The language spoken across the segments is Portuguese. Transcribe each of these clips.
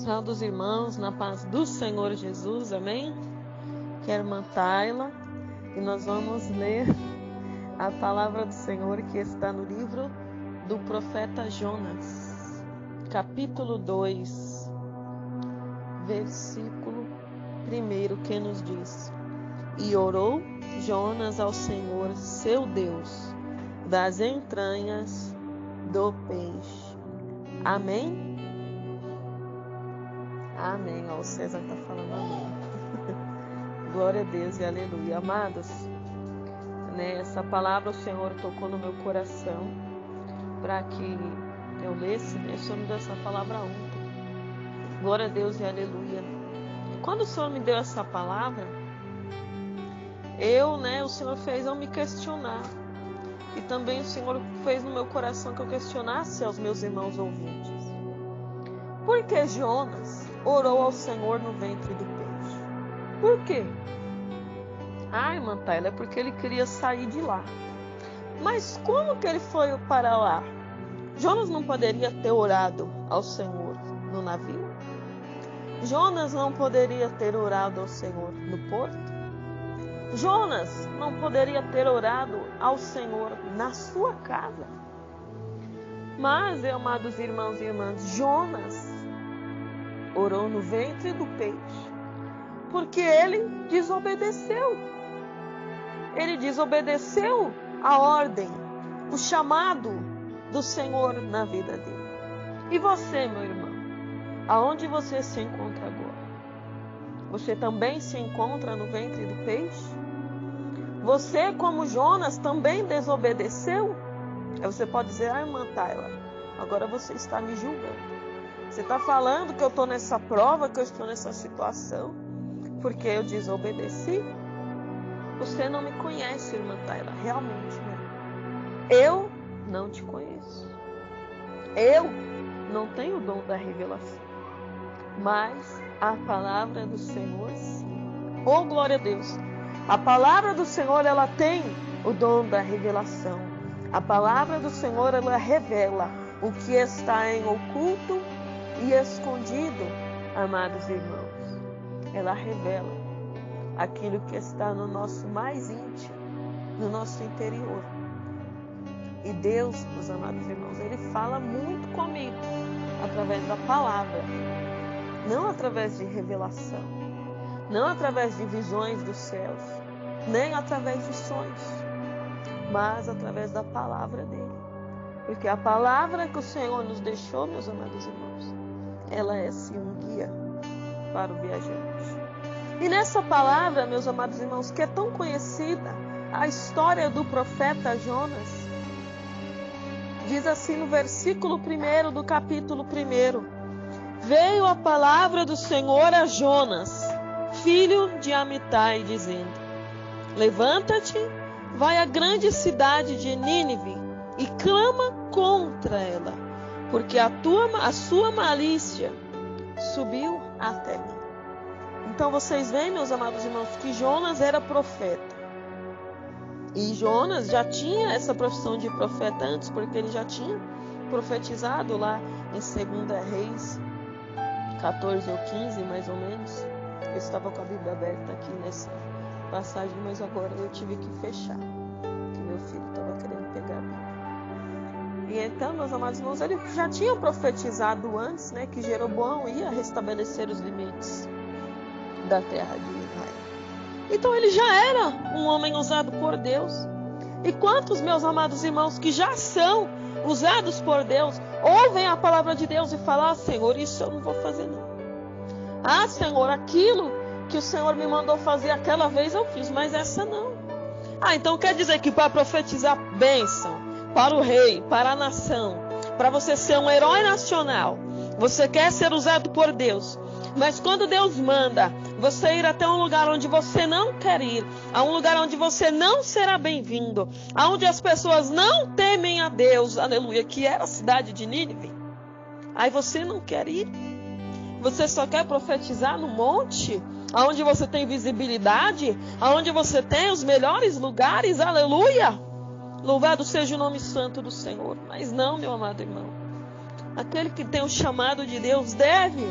Saudos irmãos, na paz do Senhor Jesus, amém? Que é a irmã Tayla, e nós vamos ler a palavra do Senhor que está no livro do profeta Jonas, capítulo 2, versículo 1, que nos diz: E orou Jonas ao Senhor, seu Deus, das entranhas do peixe. Amém? Amém. Ó, o César está falando amém. Glória a Deus e aleluia. Amados, essa palavra o Senhor tocou no meu coração para que eu lesse, o Senhor me deu essa palavra ontem. Glória a Deus e aleluia. Quando o Senhor me deu essa palavra, o Senhor fez eu me questionar. E também o Senhor fez no meu coração que eu questionasse aos meus irmãos ouvintes. Por que Jonas orou ao Senhor no ventre do peixe? Por quê? Irmã Tayla, é porque ele queria sair de lá. Mas como que ele foi para lá? Jonas não poderia ter orado ao Senhor no navio? Jonas não poderia ter orado ao Senhor no porto? Jonas não poderia ter orado ao Senhor na sua casa? Mas, amados irmãos e irmãs, Jonas orou no ventre do peixe, porque ele desobedeceu. Ele desobedeceu a ordem, o chamado do Senhor na vida dele. E você, meu irmão, aonde você se encontra agora? Você também se encontra no ventre do peixe? Você, como Jonas, também desobedeceu? Aí você pode dizer: irmã Tayla, agora você está me julgando. Você está falando que eu estou nessa prova, que eu estou nessa situação, porque eu desobedeci? Você não me conhece, irmã Tayla, realmente não. Eu não te conheço. Eu não tenho o dom da revelação. Mas a palavra do Senhor, sim. Oh, glória a Deus! A palavra do Senhor, ela tem o dom da revelação. A palavra do Senhor, ela revela o que está em oculto e escondido, amados irmãos. Ela revela aquilo que está no nosso mais íntimo, no nosso interior. E Deus, meus amados irmãos, Ele fala muito comigo através da palavra, não através de revelação, não através de visões dos céus, nem através de sonhos, mas através da palavra dele. Porque a palavra que o Senhor nos deixou, meus amados irmãos, ela é sim um guia para o viajante. E nessa palavra, meus amados irmãos, que é tão conhecida, a história do profeta Jonas, diz assim no versículo 1 do capítulo 1: Veio a palavra do Senhor a Jonas, filho de Amitai, dizendo: Levanta-te, vai à grande cidade de Nínive e clama contra ela, porque a sua malícia subiu até mim. Então vocês veem, meus amados irmãos, que Jonas era profeta. E Jonas já tinha essa profissão de profeta antes, porque ele já tinha profetizado lá em 2 Reis 14 ou 15, mais ou menos. Eu estava com a Bíblia aberta aqui nessa passagem, mas agora eu tive que fechar, que meu filho estava querendo pegar a Bíblia. E então, meus amados irmãos, ele já tinha profetizado antes, que Jeroboão ia restabelecer os limites da terra de Israel. Então ele já era um homem usado por Deus. E quantos, meus amados irmãos, que já são usados por Deus, ouvem a palavra de Deus e falam: Senhor, isso eu não vou fazer não. Senhor, aquilo que o Senhor me mandou fazer aquela vez eu fiz, mas essa não. Então quer dizer que para profetizar bênção para o rei, para a nação, para você ser um herói nacional, você quer ser usado por Deus, mas quando Deus manda você ir até um lugar onde você não quer ir, a um lugar onde você não será bem-vindo, aonde as pessoas não temem a Deus, aleluia, que era a cidade de Nínive, aí você não quer ir, você só quer profetizar no monte, aonde você tem visibilidade, aonde você tem os melhores lugares, aleluia, louvado seja o nome santo do Senhor. Mas não, meu amado irmão, aquele que tem o chamado de Deus deve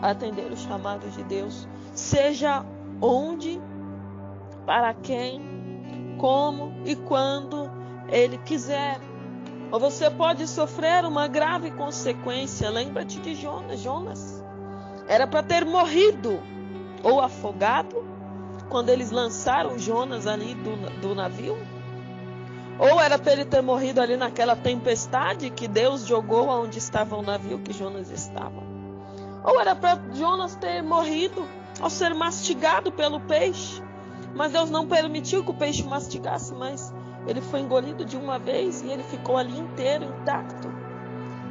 atender o chamado de Deus, seja onde, para quem, como e quando Ele quiser. Ou você pode sofrer uma grave consequência. Lembra-te de Jonas. Jonas era para ter morrido ou afogado quando eles lançaram Jonas ali do navio. Ou era para ele ter morrido ali naquela tempestade que Deus jogou aonde estava o navio que Jonas estava. Ou era para Jonas ter morrido ao ser mastigado pelo peixe. Mas Deus não permitiu que o peixe mastigasse, mas ele foi engolido de uma vez e ele ficou ali inteiro, intacto,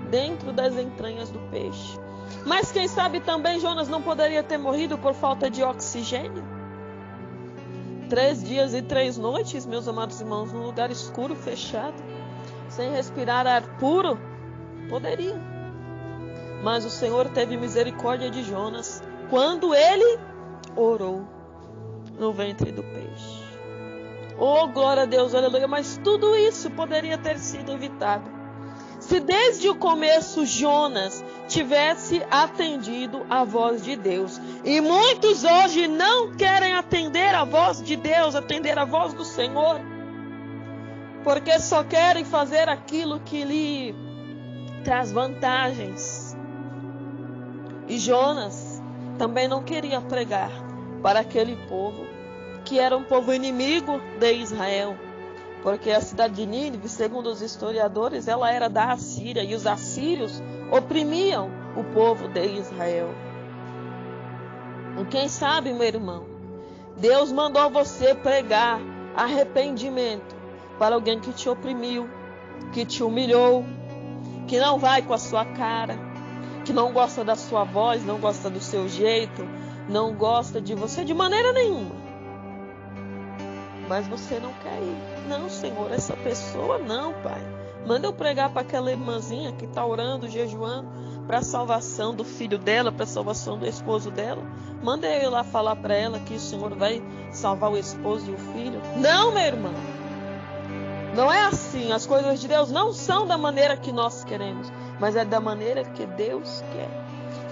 dentro das entranhas do peixe. Mas quem sabe também Jonas não poderia ter morrido por falta de oxigênio? 3 dias e 3 noites, meus amados irmãos, num lugar escuro, fechado, sem respirar ar puro? Poderia. Mas o Senhor teve misericórdia de Jonas quando ele orou no ventre do peixe. Oh, glória a Deus, aleluia. Mas tudo isso poderia ter sido evitado se desde o começo Jonas tivesse atendido a voz de Deus. E muitos hoje não querem atender a voz de Deus, atender a voz do Senhor, porque só querem fazer aquilo que lhe traz vantagens. E Jonas também não queria pregar para aquele povo, que era um povo inimigo de Israel. Porque a cidade de Nínive, segundo os historiadores, ela era da Assíria. E os assírios oprimiam o povo de Israel. E quem sabe, meu irmão, Deus mandou você pregar arrependimento para alguém que te oprimiu, que te humilhou, que não vai com a sua cara, que não gosta da sua voz, não gosta do seu jeito, não gosta de você de maneira nenhuma. Mas você não quer ir. Não, Senhor, essa pessoa não, Pai. Manda eu pregar para aquela irmãzinha que está orando, jejuando, para a salvação do filho dela, para a salvação do esposo dela. Manda eu ir lá falar para ela que o Senhor vai salvar o esposo e o filho. Não, meu irmão. Não é assim. As coisas de Deus não são da maneira que nós queremos, mas é da maneira que Deus quer.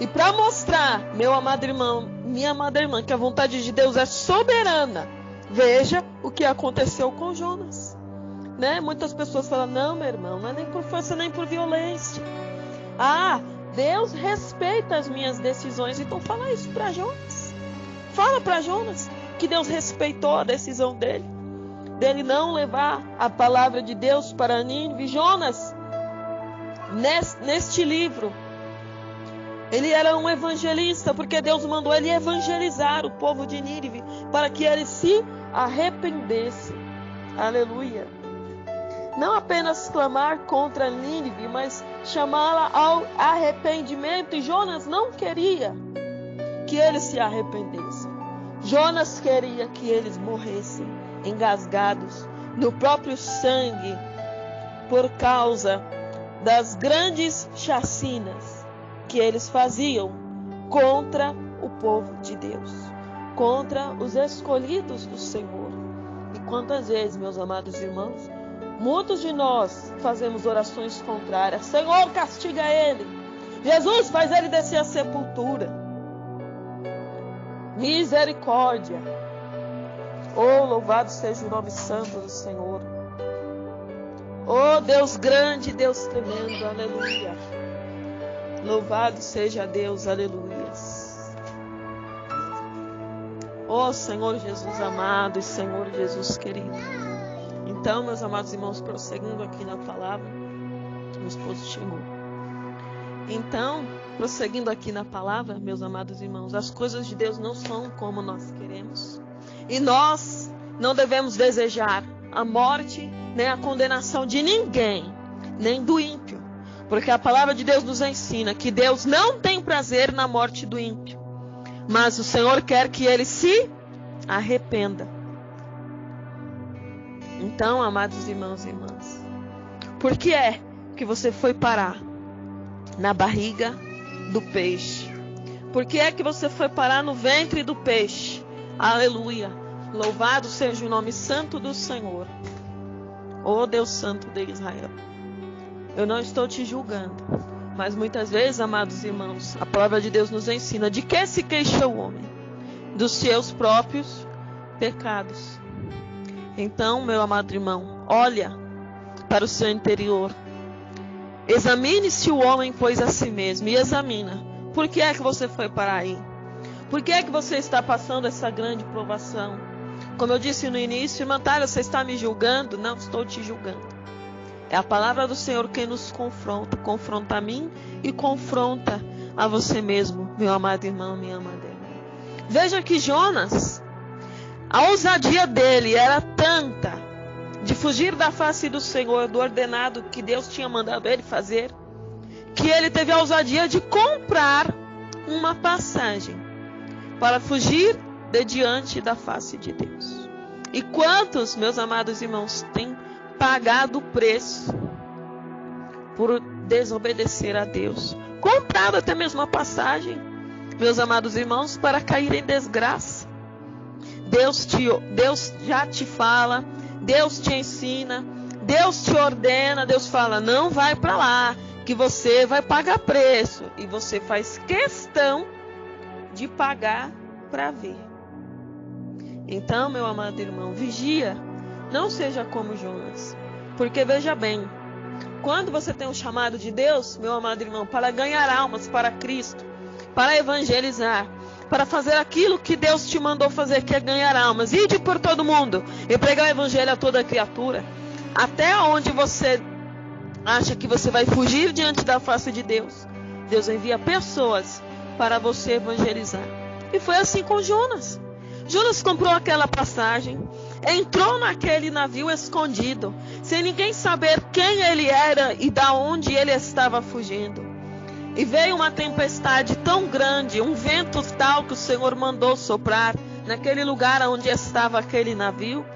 E para mostrar, meu amado irmão, minha amada irmã, que a vontade de Deus é soberana, veja o que aconteceu com Jonas, né? Muitas pessoas falam, não, meu irmão, não é nem por força nem por violência. Ah, Deus respeita as minhas decisões. Então fala isso para Jonas. Fala para Jonas que Deus respeitou a decisão dele não levar a palavra de Deus para Nínive. Jonas, neste livro, ele era um evangelista, porque Deus mandou ele evangelizar o povo de Nínive para que eles se arrependesse. Aleluia. Não apenas clamar contra Nínive, mas chamá-la ao arrependimento. E Jonas não queria que eles se arrependessem. Jonas queria que eles morressem engasgados no próprio sangue, por causa das grandes chacinas que eles faziam contra o povo de Deus, contra os escolhidos do Senhor. E quantas vezes, meus amados irmãos, muitos de nós fazemos orações contrárias. Senhor, castiga ele. Jesus, faz ele descer à sepultura. Misericórdia. Oh, louvado seja o nome santo do Senhor. Oh, Deus grande, Deus tremendo, aleluia. Louvado seja Deus, aleluia. Oh, Senhor Jesus amado e Senhor Jesus querido. Então, meus amados irmãos, prosseguindo aqui na palavra, meu esposo chegou. Então, prosseguindo aqui na palavra, meus amados irmãos, as coisas de Deus não são como nós queremos. E nós não devemos desejar a morte, nem a condenação de ninguém, nem do ímpio. Porque a palavra de Deus nos ensina que Deus não tem prazer na morte do ímpio. Mas o Senhor quer que ele se arrependa. Então, amados irmãos e irmãs, por que é que você foi parar na barriga do peixe? Por que é que você foi parar no ventre do peixe? Aleluia! Louvado seja o nome santo do Senhor. Oh Deus Santo de Israel. Eu não estou te julgando. Mas muitas vezes, amados irmãos, a palavra de Deus nos ensina: de que se queixa o homem? Dos seus próprios pecados. Então, meu amado irmão, olha para o seu interior. Examine-se o homem, pois, a si mesmo. E examina. Por que é que você foi para aí? Por que é que você está passando essa grande provação? Como eu disse no início, irmã Thalia, você está me julgando? Não estou te julgando. É a palavra do Senhor quem nos confronta. Confronta a mim e confronta a você mesmo, meu amado irmão, minha amada irmã. Veja que Jonas, a ousadia dele era tanta de fugir da face do Senhor, do ordenado que Deus tinha mandado ele fazer, que ele teve a ousadia de comprar uma passagem para fugir de diante da face de Deus. E quantos, meus amados irmãos, têm pagado o preço por desobedecer a Deus? Comprado até mesmo a passagem, meus amados irmãos, para cair em desgraça. Deus já te fala, Deus te ensina, Deus te ordena, Deus fala: não vai para lá, que você vai pagar preço. E você faz questão de pagar para ver. Então, meu amado irmão, vigia, não seja como Jonas. Porque veja bem, quando você tem um chamado de Deus, meu amado irmão, para ganhar almas para Cristo, para evangelizar, para fazer aquilo que Deus te mandou fazer, que é ganhar almas, ide por todo mundo e pregar o evangelho a toda criatura, até onde você acha que você vai fugir diante da face de Deus, Deus envia pessoas para você evangelizar. E foi assim com Jonas. Jonas comprou aquela passagem, entrou naquele navio escondido, sem ninguém saber quem ele era e da onde ele estava fugindo. E veio uma tempestade tão grande, um vento tal que o Senhor mandou soprar naquele lugar onde estava aquele navio,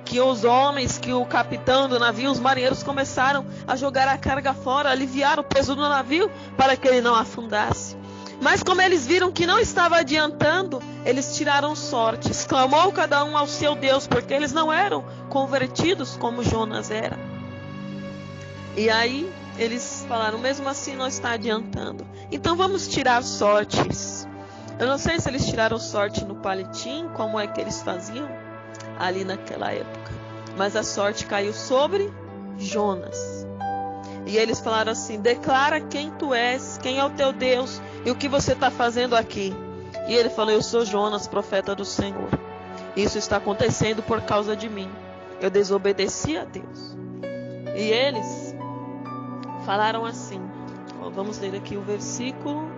que os homens, que o capitão do navio, os marinheiros começaram a jogar a carga fora, aliviar o peso do navio para que ele não afundasse. Mas como eles viram que não estava adiantando, eles tiraram sortes. Clamou cada um ao seu Deus, porque eles não eram convertidos como Jonas era. E aí eles falaram: mesmo assim não está adiantando, então vamos tirar sortes. Eu não sei se eles tiraram sorte no palitim, como é que eles faziam ali naquela época, mas a sorte caiu sobre Jonas. E eles falaram assim: declara quem tu és, quem é o teu Deus e o que você está fazendo aqui. E ele falou: eu sou Jonas, profeta do Senhor. Isso está acontecendo por causa de mim. Eu desobedeci a Deus. E eles falaram assim, vamos ler aqui o versículo.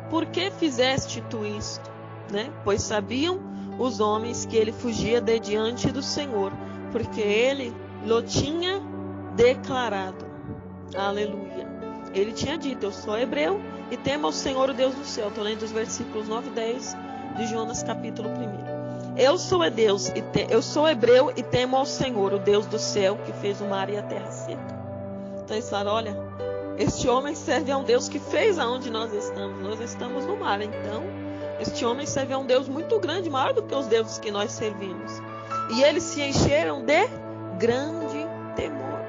Por que fizeste tu isto? Né? Pois sabiam os homens que ele fugia de diante do Senhor, porque ele lhe tinha declarado. Aleluia. Ele tinha dito: eu sou hebreu e temo ao Senhor, o Deus do céu. Estou lendo os versículos 9 e 10 de Jonas capítulo 1. Eu sou hebreu e temo ao Senhor, o Deus do céu, que fez o mar e a terra seca. Então eles falaram: olha, este homem serve a um Deus que fez aonde nós estamos. Nós estamos no mar, então este homem serve a um Deus muito grande, maior do que os deuses que nós servimos. E eles se encheram de grande temor.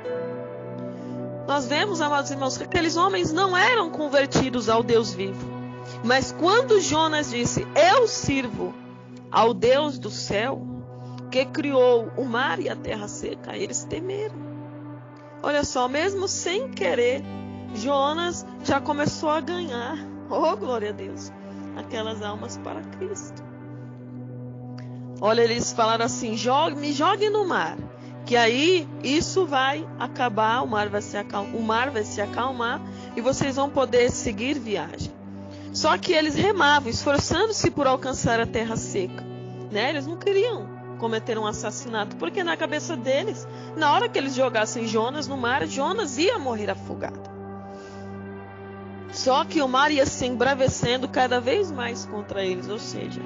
Nós vemos, amados irmãos, que aqueles homens não eram convertidos ao Deus vivo. Mas quando Jonas disse: eu sirvo ao Deus do céu, que criou o mar e a terra seca, eles temeram. Olha só, mesmo sem querer, Jonas já começou a ganhar, oh glória a Deus, aquelas almas para Cristo. Olha, eles falaram assim: me jogue no mar, que aí isso vai acabar, o mar vai se acalmar e vocês vão poder seguir viagem. Só que eles remavam, esforçando-se por alcançar a terra seca, né? Eles não queriam cometer um assassinato, porque na cabeça deles, na hora que eles jogassem Jonas no mar, Jonas ia morrer afogado. Só que o mar ia se embravecendo cada vez mais contra eles, ou seja,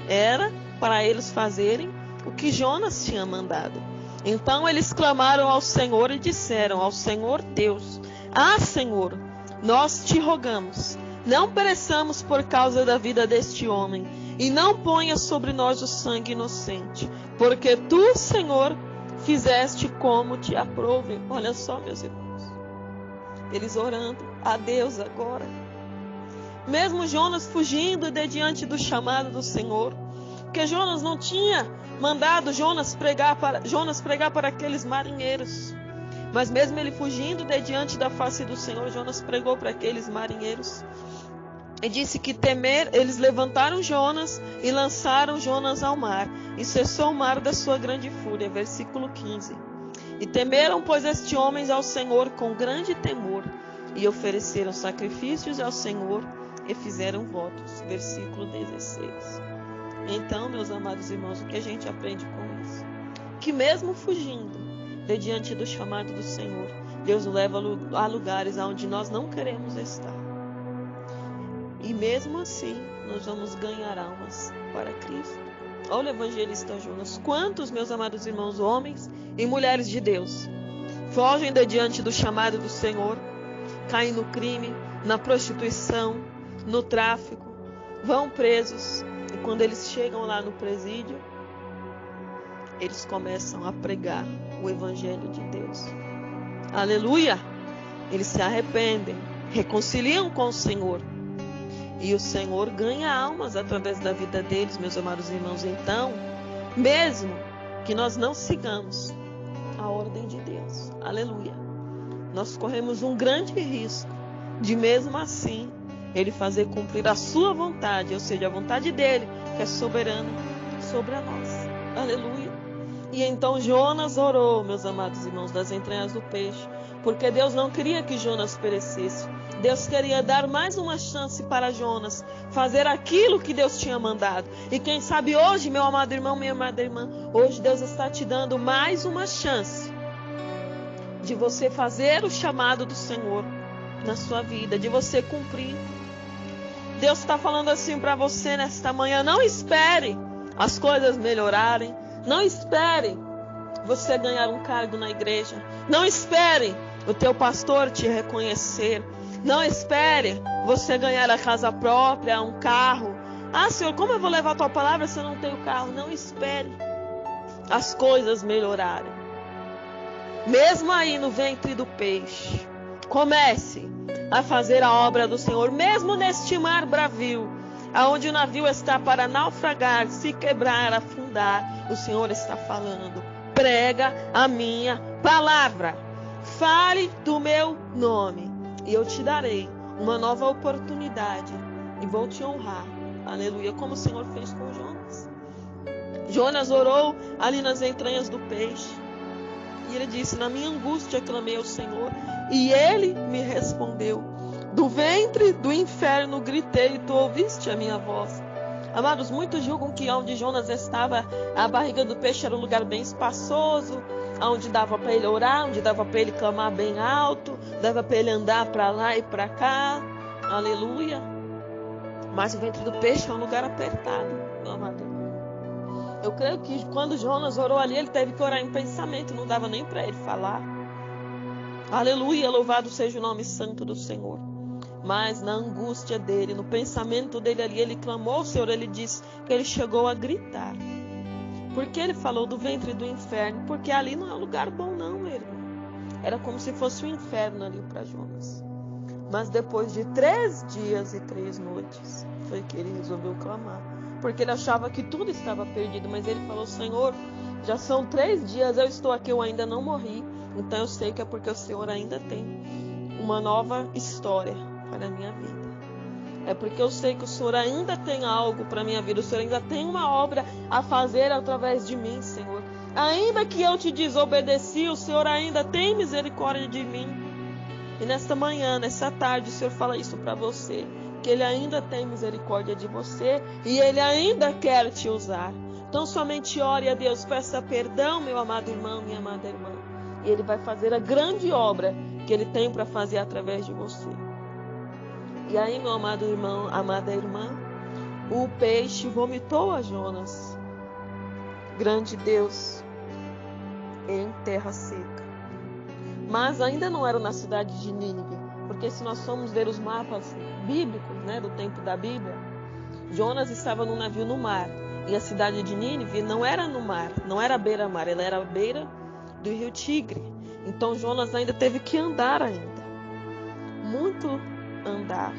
era para eles fazerem o que Jonas tinha mandado. Então eles clamaram ao Senhor e disseram ao Senhor Deus: ah, Senhor, nós te rogamos, não pereçamos por causa da vida deste homem, e não ponha sobre nós o sangue inocente, porque tu, Senhor, fizeste como te aprouve. Olha só, meus irmãos, eles orando a Deus agora. Mesmo Jonas fugindo de diante do chamado do Senhor, porque Jonas não tinha mandado Jonas pregar para aqueles marinheiros. Mas mesmo ele fugindo de diante da face do Senhor, Jonas pregou para aqueles marinheiros. E disse que eles levantaram Jonas e lançaram Jonas ao mar. E cessou o mar da sua grande fúria. Versículo 15. E temeram, pois, estes homens ao Senhor com grande temor. E ofereceram sacrifícios ao Senhor e fizeram votos. Versículo 16. Então, meus amados irmãos, o que a gente aprende com isso? Que mesmo fugindo de diante do chamado do Senhor, Deus o leva a lugares onde nós não queremos estar. E mesmo assim, nós vamos ganhar almas para Cristo. Olha o evangelista Jonas. Quantos, meus amados irmãos, homens e mulheres de Deus, fogem de diante do chamado do Senhor, caem no crime, na prostituição, no tráfico, vão presos. E quando eles chegam lá no presídio, eles começam a pregar o Evangelho de Deus. Aleluia! Eles se arrependem, reconciliam com o Senhor. E o Senhor ganha almas através da vida deles, meus amados irmãos. Então, mesmo que nós não sigamos a ordem de Deus, aleluia, nós corremos um grande risco de, mesmo assim, Ele fazer cumprir a sua vontade, ou seja, a vontade dEle, que é soberana sobre a nós. Aleluia! E então Jonas orou, meus amados irmãos, das entranhas do peixe, porque Deus não queria que Jonas perecesse. Deus queria dar mais uma chance para Jonas fazer aquilo que Deus tinha mandado. E quem sabe hoje, meu amado irmão, minha amada irmã, hoje Deus está te dando mais uma chance de você fazer o chamado do Senhor na sua vida, de você cumprir. Deus está falando assim para você nesta manhã: não espere as coisas melhorarem. Não espere você ganhar um cargo na igreja. Não espere o teu pastor te reconhecer. Não espere você ganhar a casa própria, um carro. Ah, Senhor, como eu vou levar a tua palavra se eu não tenho carro? Não espere as coisas melhorarem. Mesmo aí no ventre do peixe, comece a fazer a obra do Senhor. Mesmo neste mar bravio, aonde o navio está para naufragar, se quebrar, afundar, o Senhor está falando: prega a minha palavra, fale do meu nome, e eu te darei uma nova oportunidade e vou te honrar. Aleluia, como o Senhor fez com Jonas. Jonas orou ali nas entranhas do peixe, e ele disse: na minha angústia clamei ao Senhor, e Ele me respondeu. Do ventre do inferno gritei, e tu ouviste a minha voz. Amados, muitos julgam que onde Jonas estava, a barriga do peixe era um lugar bem espaçoso, onde dava para ele orar, onde dava para ele clamar bem alto, dava para ele andar para lá e para cá. Aleluia. Mas o ventre do peixe é um lugar apertado, meu amado irmão. Eu creio que quando Jonas orou ali, ele teve que orar em pensamento, não dava nem para ele falar. Aleluia, louvado seja o nome santo do Senhor. Mas na angústia dele, no pensamento dele ali, ele clamou ao Senhor. Ele disse que ele chegou a gritar. Porque ele falou do ventre do inferno? Porque ali não é um lugar bom não, meu irmão. Era como se fosse um inferno ali para Jonas. Mas depois de 3 dias e 3 noites, foi que ele resolveu clamar. Porque ele achava que tudo estava perdido. Mas ele falou: Senhor, já são 3 dias, eu estou aqui, eu ainda não morri. Então eu sei que é porque o Senhor ainda tem uma nova história para a minha vida. É porque eu sei que o Senhor ainda tem algo para a minha vida. O Senhor ainda tem uma obra a fazer através de mim, Senhor. Ainda que eu te desobedeci, o Senhor ainda tem misericórdia de mim. E nesta manhã, nessa tarde, o Senhor fala isso para você, que Ele ainda tem misericórdia de você e Ele ainda quer te usar. Então somente ore a Deus, peça perdão, meu amado irmão, minha amada irmã. E Ele vai fazer a grande obra que Ele tem para fazer através de você. E aí, meu amado irmão, amada irmã, o peixe vomitou a Jonas. Grande Deus, em terra seca. Mas ainda não era na cidade de Nínive, porque se nós formos ver os mapas bíblicos, né, do tempo da Bíblia, Jonas estava num navio no mar. E a cidade de Nínive não era no mar, não era beira-mar, ela era à beira do rio Tigre. Então Jonas ainda teve que andar muito andar,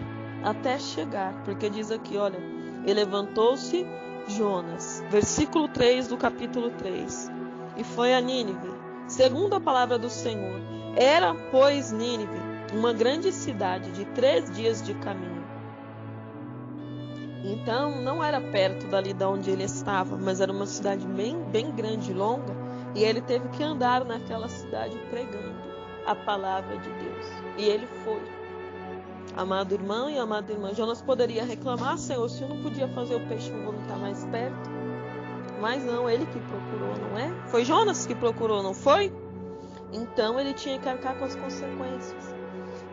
até chegar, porque diz aqui, olha, e levantou-se Jonas, versículo 3 do capítulo 3, e foi a Nínive, segundo a palavra do Senhor. Era, pois, Nínive uma grande cidade de 3 dias de caminho. Então, não era perto dali de onde ele estava, mas era uma cidade bem grande e longa, e ele teve que andar naquela cidade pregando a palavra de Deus. E ele foi. Amado irmão e amada irmã, Jonas poderia reclamar, Senhor, se eu não podia fazer o peixe vomitar mais perto. Mas não, ele que procurou, não é? Foi Jonas que procurou, não foi? Então ele tinha que arcar com as consequências.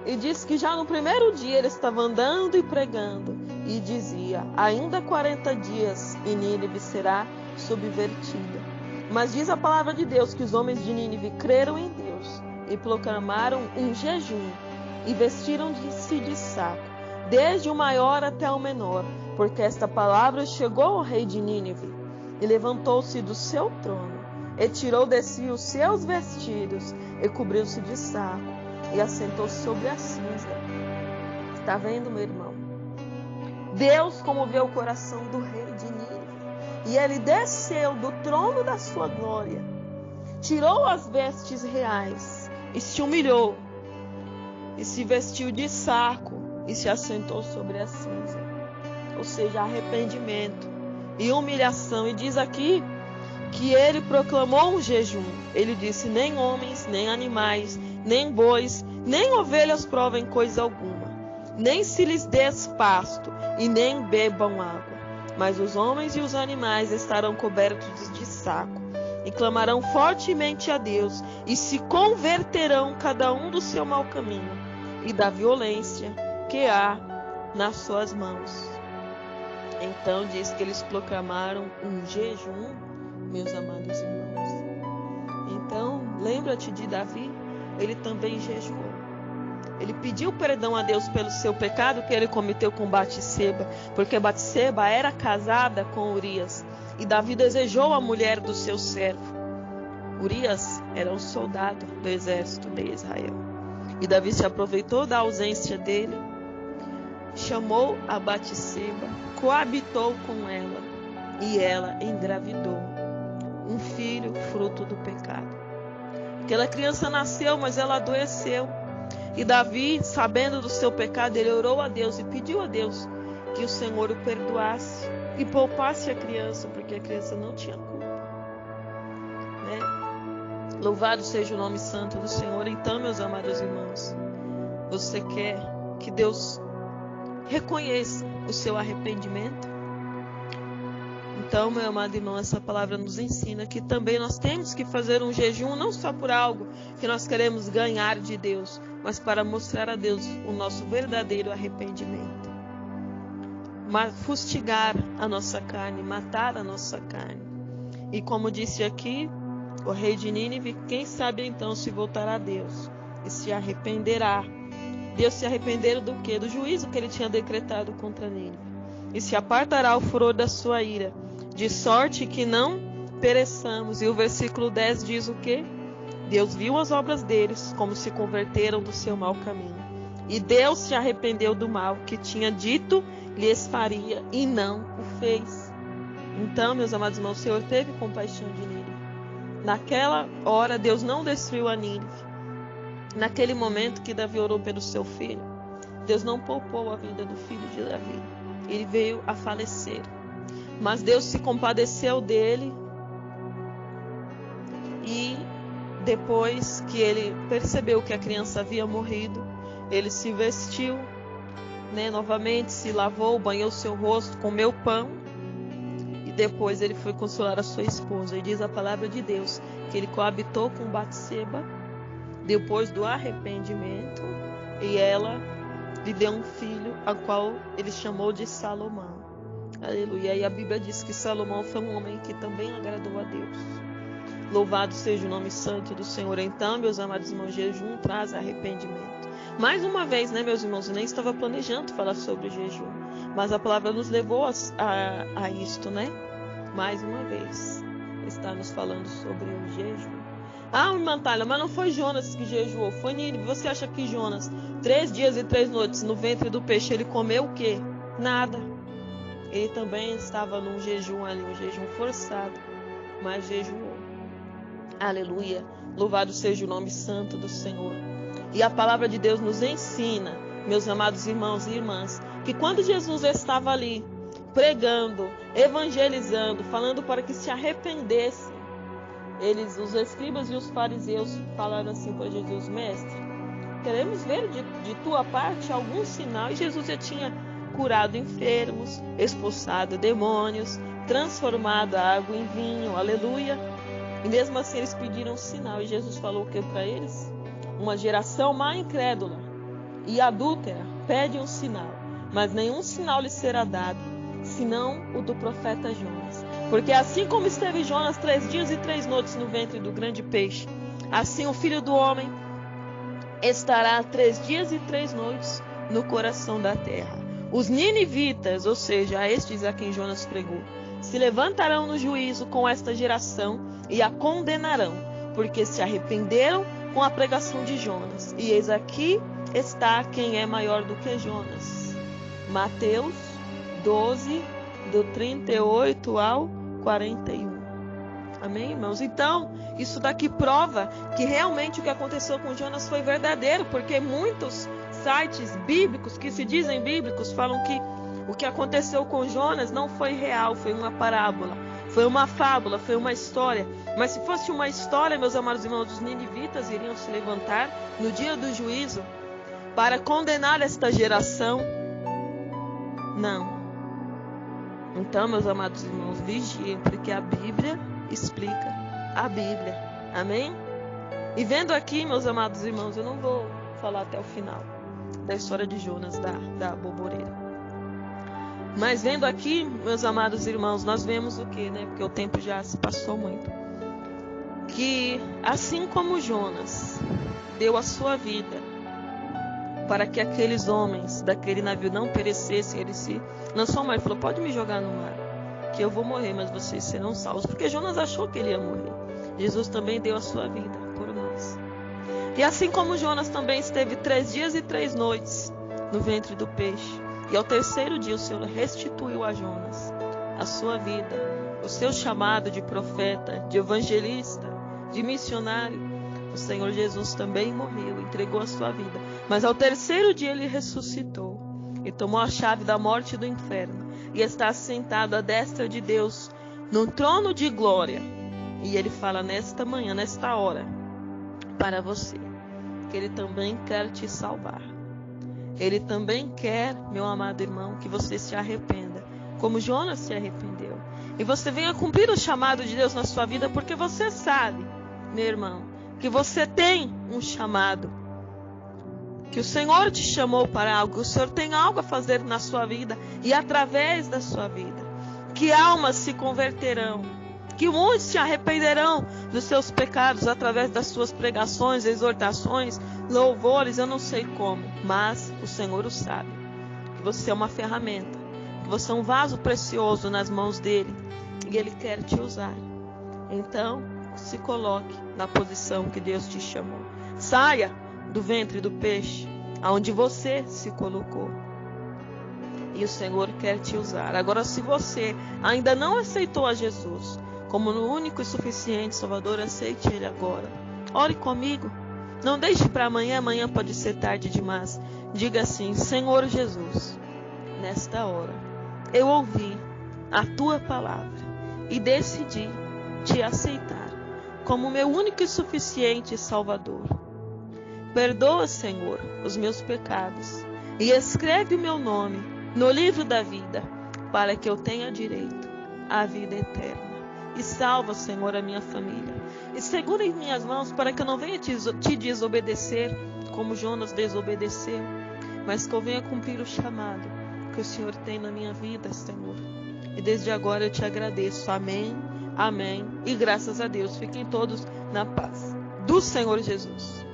E diz que já no primeiro dia ele estava andando e pregando. E dizia, ainda 40 dias e Nínive será subvertida. Mas diz a palavra de Deus que os homens de Nínive creram em Deus e proclamaram um jejum. E vestiram-se de saco, desde o maior até o menor, porque esta palavra chegou ao rei de Nínive. E levantou-se do seu trono, e tirou de si os seus vestidos, e cobriu-se de saco, e assentou-se sobre a cinza. Está vendo, meu irmão? Deus comoveu o coração do rei de Nínive, e ele desceu do trono da sua glória, tirou as vestes reais, e se humilhou, e se vestiu de saco e se assentou sobre a cinza. Ou seja, arrependimento e humilhação. E diz aqui que ele proclamou um jejum. Ele disse, nem homens, nem animais, nem bois, nem ovelhas provem coisa alguma. Nem se lhes des pasto e nem bebam água. Mas os homens e os animais estarão cobertos de saco. E clamarão fortemente a Deus. E se converterão cada um do seu mau caminho e da violência que há nas suas mãos. Então diz que eles proclamaram um jejum, meus amados irmãos. Então, lembra-te de Davi, ele também jejuou. Ele pediu perdão a Deus pelo seu pecado que ele cometeu com Batseba, porque Batseba era casada com Urias, e Davi desejou a mulher do seu servo. Urias era um soldado do exército de Israel. E Davi se aproveitou da ausência dele, chamou a Batseba, coabitou com ela, e ela engravidou um filho fruto do pecado. Aquela criança nasceu, mas ela adoeceu. E Davi, sabendo do seu pecado, ele orou a Deus e pediu a Deus que o Senhor o perdoasse e poupasse a criança, porque a criança não tinha culpa, né? Louvado seja o nome santo do Senhor. Então, meus amados irmãos, você quer que Deus reconheça o seu arrependimento? Então, meu amado irmão, essa palavra nos ensina que também nós temos que fazer um jejum, não só por algo que nós queremos ganhar de Deus, mas para mostrar a Deus o nosso verdadeiro arrependimento. Fustigar a nossa carne, matar a nossa carne. E como disse aqui, o rei de Nínive, quem sabe então se voltará a Deus e se arrependerá. Deus se arrependeram do quê? Do juízo que ele tinha decretado contra Nínive. E se apartará o furor da sua ira, de sorte que não pereçamos. E o versículo 10 diz o quê? Deus viu as obras deles, como se converteram do seu mau caminho. E Deus se arrependeu do mal que tinha dito lhes faria e não o fez. Então, meus amados irmãos, o Senhor teve compaixão de Nínive. Naquela hora, Deus não destruiu a Nínive. Naquele momento que Davi orou pelo seu filho, Deus não poupou a vida do filho de Davi. Ele veio a falecer. Mas Deus se compadeceu dele. E depois que ele percebeu que a criança havia morrido, ele se vestiu, novamente, se lavou, banhou seu rosto, comeu pão. Depois ele foi consolar a sua esposa. E diz a palavra de Deus que ele coabitou com Batseba depois do arrependimento. E ela lhe deu um filho, a qual ele chamou de Salomão. Aleluia. E a Bíblia diz que Salomão foi um homem que também agradou a Deus. Louvado seja o nome santo do Senhor. Então, meus amados irmãos, jejum traz arrependimento. Mais uma vez, meus irmãos, eu nem estava planejando falar sobre jejum, mas a palavra nos levou a isto, Mais uma vez, está nos falando sobre o jejum. Ah, irmã Thalia, mas não foi Jonas que jejuou, foi Nínive. Você acha que Jonas, 3 dias e 3 noites no ventre do peixe, ele comeu o quê? Nada. Ele também estava num jejum ali, um jejum forçado, mas jejuou. Aleluia. Louvado seja o nome santo do Senhor. E a palavra de Deus nos ensina, meus amados irmãos e irmãs, que quando Jesus estava ali, pregando, evangelizando, falando para que se arrependessem, os escribas e os fariseus falaram assim para Jesus: mestre, queremos ver de tua parte algum sinal. E Jesus já tinha curado enfermos, expulsado demônios, transformado a água em vinho, aleluia. E mesmo assim eles pediram um sinal. E Jesus falou o que para eles? Uma geração má incrédula e adúltera pede um sinal, mas nenhum sinal lhe será dado, senão o do profeta Jonas. Porque assim como esteve Jonas 3 dias e 3 noites no ventre do grande peixe, assim o Filho do Homem estará 3 dias e 3 noites no coração da terra. Os ninivitas, ou seja, estes a quem Jonas pregou, se levantarão no juízo com esta geração e a condenarão, porque se arrependeram com a pregação de Jonas. E eis aqui está quem é maior do que Jonas. Mateus 12, do 38 ao 41. Amém, irmãos? Então, isso daqui prova que realmente o que aconteceu com Jonas foi verdadeiro, porque muitos sites bíblicos que se dizem bíblicos falam que o que aconteceu com Jonas não foi real, foi uma parábola, foi uma fábula, foi uma história. Mas se fosse uma história, meus amados irmãos, os ninivitas iriam se levantar no dia do juízo para condenar esta geração? Não. Então, meus amados irmãos, vigiem, porque a Bíblia explica a Bíblia. Amém? E vendo aqui, meus amados irmãos, eu não vou falar até o final da história de Jonas, da boboreira. Mas vendo aqui, meus amados irmãos, nós vemos o que, né? Porque o tempo já se passou muito. Que assim como Jonas deu a sua vida para que aqueles homens daquele navio não perecessem, ele se lançou ao mar e falou: pode me jogar no mar, que eu vou morrer, mas vocês serão salvos. Porque Jonas achou que ele ia morrer. Jesus também deu a sua vida por nós. E assim como Jonas também esteve 3 dias e 3 noites no ventre do peixe, e ao terceiro dia o Senhor restituiu a Jonas a sua vida, o seu chamado de profeta, de evangelista, de missionário. O Senhor Jesus também morreu, entregou a sua vida. Mas ao terceiro dia ele ressuscitou e tomou a chave da morte e do inferno. E está sentado à destra de Deus, num trono de glória. E ele fala nesta manhã, nesta hora, para você, que ele também quer te salvar. Ele também quer, meu amado irmão, que você se arrependa, como Jonas se arrependeu. E você venha cumprir o chamado de Deus na sua vida, porque você sabe, meu irmão, que você tem um chamado, que o Senhor te chamou para algo, que o Senhor tem algo a fazer na sua vida e através da sua vida, que almas se converterão, que muitos se arrependerão dos seus pecados através das suas pregações, exortações, louvores, eu não sei como, mas o Senhor o sabe, que você é uma ferramenta, que você é um vaso precioso nas mãos dele e ele quer te usar. Então, se coloque na posição que Deus te chamou. Saia do ventre do peixe, aonde você se colocou. E o Senhor quer te usar. Agora, se você ainda não aceitou a Jesus como no único e suficiente Salvador, aceite Ele agora. Ore comigo. Não deixe para amanhã, amanhã pode ser tarde demais. Diga assim: Senhor Jesus, nesta hora eu ouvi a Tua palavra e decidi te aceitar como meu único e suficiente Salvador. Perdoa, Senhor, os meus pecados e escreve o meu nome no livro da vida, para que eu tenha direito à vida eterna. E salva, Senhor, a minha família. E segura em minhas mãos para que eu não venha te desobedecer como Jonas desobedeceu, mas que eu venha cumprir o chamado que o Senhor tem na minha vida, Senhor. E desde agora eu te agradeço. Amém, amém. E graças a Deus. Fiquem todos na paz do Senhor Jesus.